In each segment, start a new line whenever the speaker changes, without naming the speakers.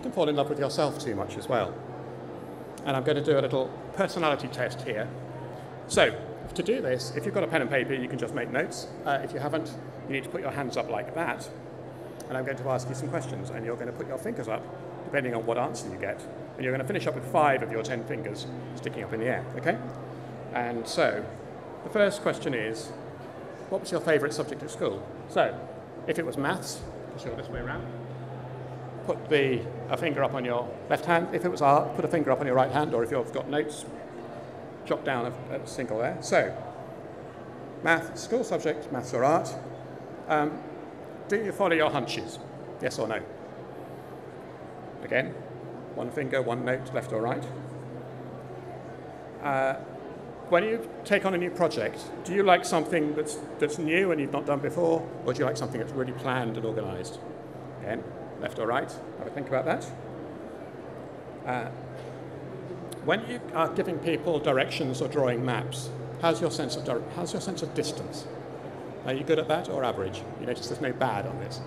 can fall in love with yourself too much as well. And I'm going to do a little personality test here. So, to do this, if you've got a pen and paper, you can just make notes. If you haven't, you need to put your hands up like that. And I'm going to ask you some questions, and you're going to put your fingers up, depending on what answer you get. And you're going to finish up with 5 of your 10 fingers sticking up in the air, okay? And so, the first question is, what was your favourite subject at school? So, if it was maths, just go this way around. Put a finger up on your left hand. If it was art, put a finger up on your right hand, or if you've got notes, jot down a single there. So, math, school subject, maths or art. Do you follow your hunches? Yes or no? Again, one finger, one note, left or right. When you take on a new project, do you like something that's new and you've not done before, or do you like something that's really planned and organised? Again, left or right? Have a think about that. When you are giving people directions or drawing maps, how's your sense of distance? Are you good at that or average? You notice there's no bad on this.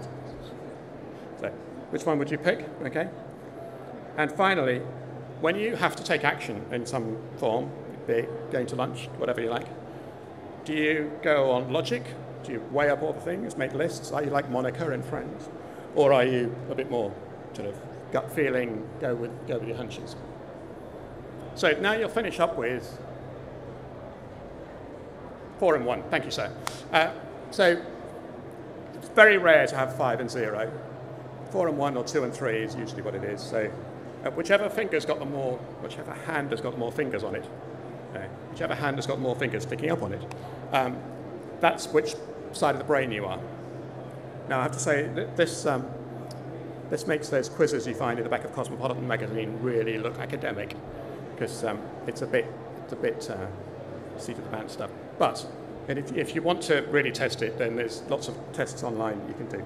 So, which one would you pick? Okay. And finally, when you have to take action in some form, be it going to lunch, whatever you like, do you go on logic? Do you weigh up all the things, make lists? Are you like Monica in Friends? Or are you a bit more sort of gut feeling, go with your hunches? So now you'll finish up with 4 and 1. Thank you, sir. So it's very rare to have 5 and 0. 4 and 1 or 2 and 3 is usually what it is. So whichever hand has got the more fingers on it, whichever hand has got more fingers sticking up on it, that's which side of the brain you are. Now I have to say that this makes those quizzes you find in the back of Cosmopolitan magazine really look academic, because it's a bit seat of the pants stuff. But if you want to really test it, then there's lots of tests online you can do.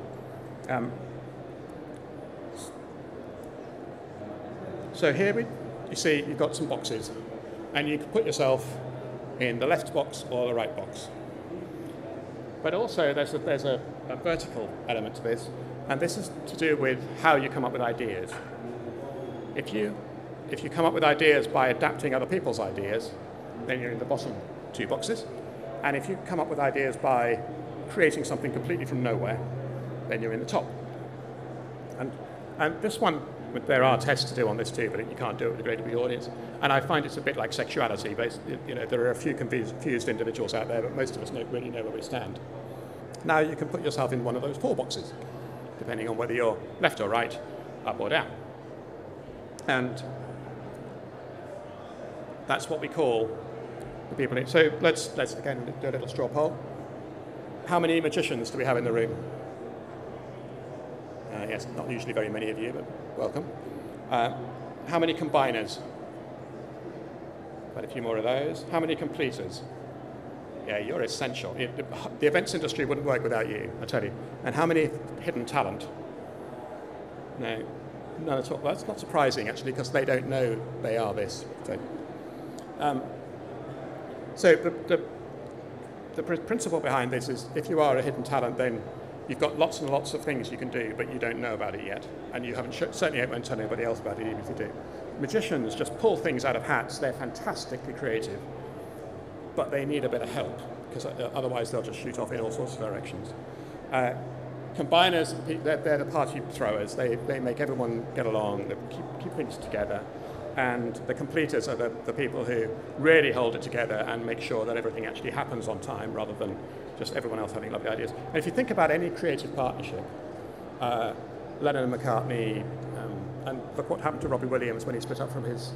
So here you see you've got some boxes, and you can put yourself in the left box or the right box. But also there's a vertical element to this, and this is to do with how you come up with ideas. If you come up with ideas by adapting other people's ideas, then you're in the bottom 2 boxes. And if you come up with ideas by creating something completely from nowhere, then you're in the top. And this one, there are tests to do on this too, but you can't do it with a great big audience. And I find it's a bit like sexuality. There are a few confused individuals out there, but most of us really know where we stand. Now you can put yourself in one of those 4 boxes, depending on whether you're left or right, up or down. And that's what we call the people. So let's again do a little straw poll. How many magicians do we have in the room? Yes, not usually very many of you, but welcome. How many combiners? Quite a few more of those. How many completers? Yeah, you're essential. The events industry wouldn't work without you, I tell you. And how many hidden talent? No, none at all. That's not surprising, actually, because they don't know they are this. So the principle behind this is, if you are a hidden talent, then you've got lots and lots of things you can do, but you don't know about it yet. And you certainly won't tell anybody else about it, even if you do. Magicians just pull things out of hats. They're fantastically creative, but they need a bit of help, because otherwise they'll just shoot off in all sorts of directions. Combiners, they're the party throwers. They make everyone get along, they keep things together. And the completers are the people who really hold it together and make sure that everything actually happens on time, rather than just everyone else having lovely ideas. And if you think about any creative partnership, Lennon and McCartney, and look what happened to Robbie Williams when he split up from his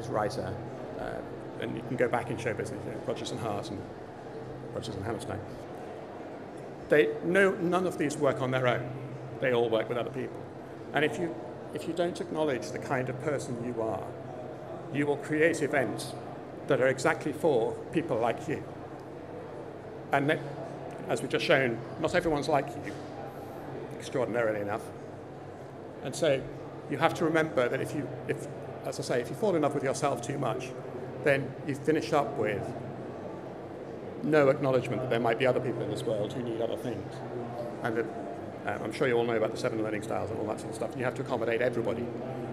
writer, and you can go back in show business, Rodgers and Hart and Rodgers and Hammerstein. None of these work on their own. They all work with other people. And if you don't acknowledge the kind of person you are, you will create events that are exactly for people like you. And that, as we've just shown, not everyone's like you, extraordinarily enough. And so you have to remember that if you fall in love with yourself too much, then you finish up with no acknowledgement that there might be other people in this world who need other things. And I'm sure you all know about the 7 learning styles and all that sort of stuff. And you have to accommodate everybody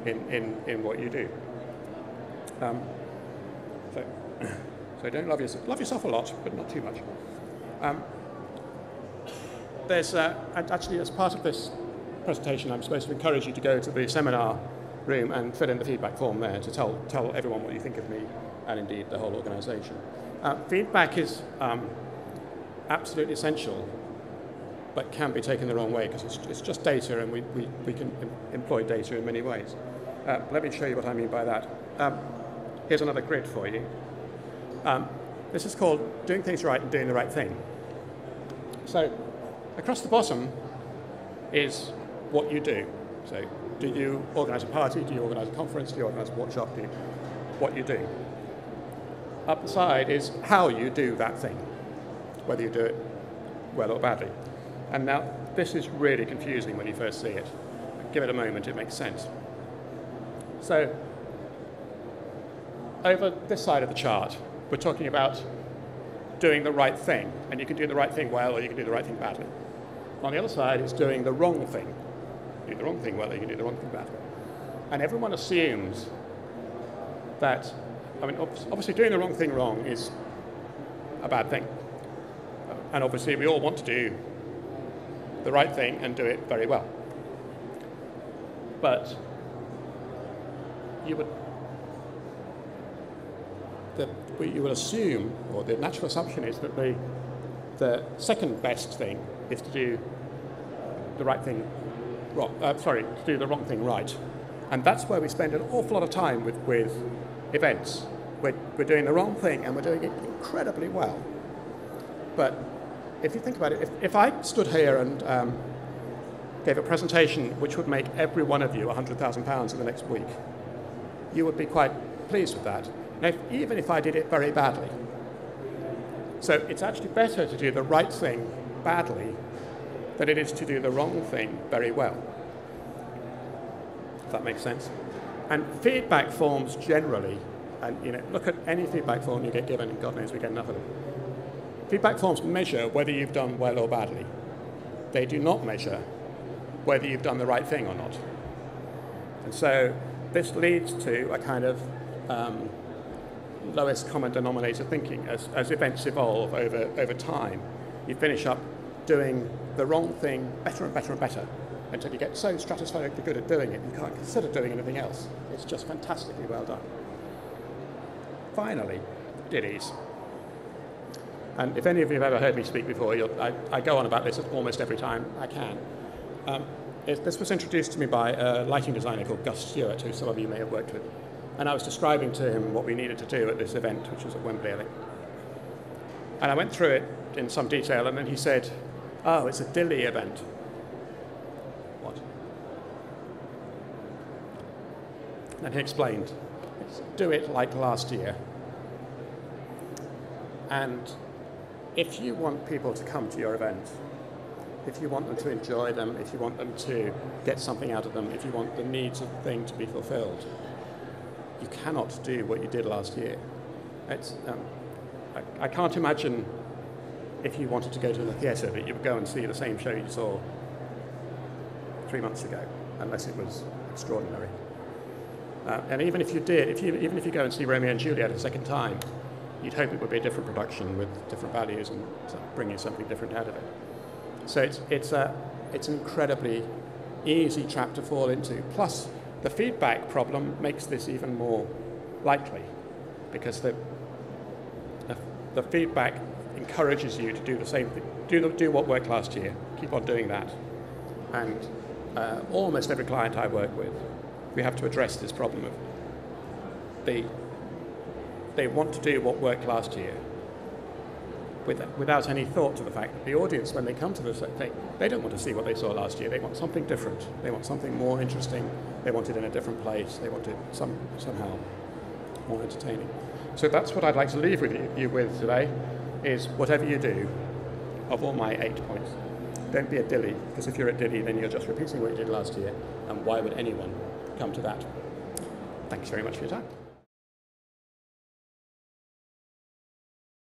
in what you do. So don't love yourself a lot, but not too much. And actually, as part of this presentation, I'm supposed to encourage you to go to the seminar room and fill in the feedback form there to tell everyone what you think of me and indeed the whole organisation. Feedback is absolutely essential, but can be taken the wrong way because it's just data, and we can employ data in many ways. Let me show you what I mean by that. Here's another grid for you. This is called doing things right and doing the right thing. So across the bottom is what you do. So do you organise a party? Do you organise a conference? Do you organise a workshop? What you do. Up the side is how you do that thing, whether you do it well or badly. And now this is really confusing when you first see it. Give it a moment, it makes sense. So over this side of the chart, we're talking about doing the right thing, and you can do the right thing well or you can do the right thing badly. On the other side, it's doing the wrong thing. Do the wrong thing well or you can do the wrong thing badly. And everyone assumes that, I mean, obviously doing the wrong thing wrong is a bad thing. And obviously we all want to do the right thing and do it very well. But you would assume, or the natural assumption is that the second best thing is to do the right thing wrong. To do the wrong thing right, and that's where we spend an awful lot of time with events. We're doing the wrong thing and we're doing it incredibly well. But if you think about it, if I stood here and gave a presentation which would make every one of you £100,000 in the next week, you would be quite pleased with that. Now, even if I did it very badly. So it's actually better to do the right thing badly than it is to do the wrong thing very well. If that makes sense. And feedback forms generally, and look at any feedback form you get given, and God knows we get enough of them. Feedback forms measure whether you've done well or badly. They do not measure whether you've done the right thing or not. And so this leads to a kind of lowest common denominator thinking. As events evolve over time, you finish up doing the wrong thing better and better and better until you get so stratisphyrically good at doing it you can't consider doing anything else. It's just fantastically well done. Finally, ditties. And if any of you have ever heard me speak before, I go on about this almost every time I can. This was introduced to me by a lighting designer called Gus Stewart, who some of you may have worked with. And I was describing to him what we needed to do at this event, which was at Wembley, I think. And I went through it in some detail, and then he said, "Oh, it's a dilly event." What? And he explained, do it like last year. And if you want people to come to your event, if you want them to enjoy them, if you want them to get something out of them, if you want the needs of the thing to be fulfilled, you cannot do what you did last year. I can't imagine if you wanted to go to the theatre that you would go and see the same show you saw 3 months ago, unless it was extraordinary. And even if you did, even if you go and see Romeo and Juliet a second time, you'd hope it would be a different production with different values and bring you something different out of it. So it's an incredibly easy trap to fall into. Plus, the feedback problem makes this even more likely, because the feedback encourages you to do the same thing, do what worked last year, keep on doing that. And almost every client I work with, we have to address this problem of they want to do what worked last year without any thought to the fact that the audience, when they come to this thing, they don't want to see what they saw last year. They want something different. They want something more interesting. They want it in a different place. They want it somehow more entertaining. So that's what I'd like to leave you with today, is whatever you do, of all my 8 points, don't be a dilly, because if you're a dilly, then you're just repeating what you did last year, and why would anyone come to that? Thanks very much for your time.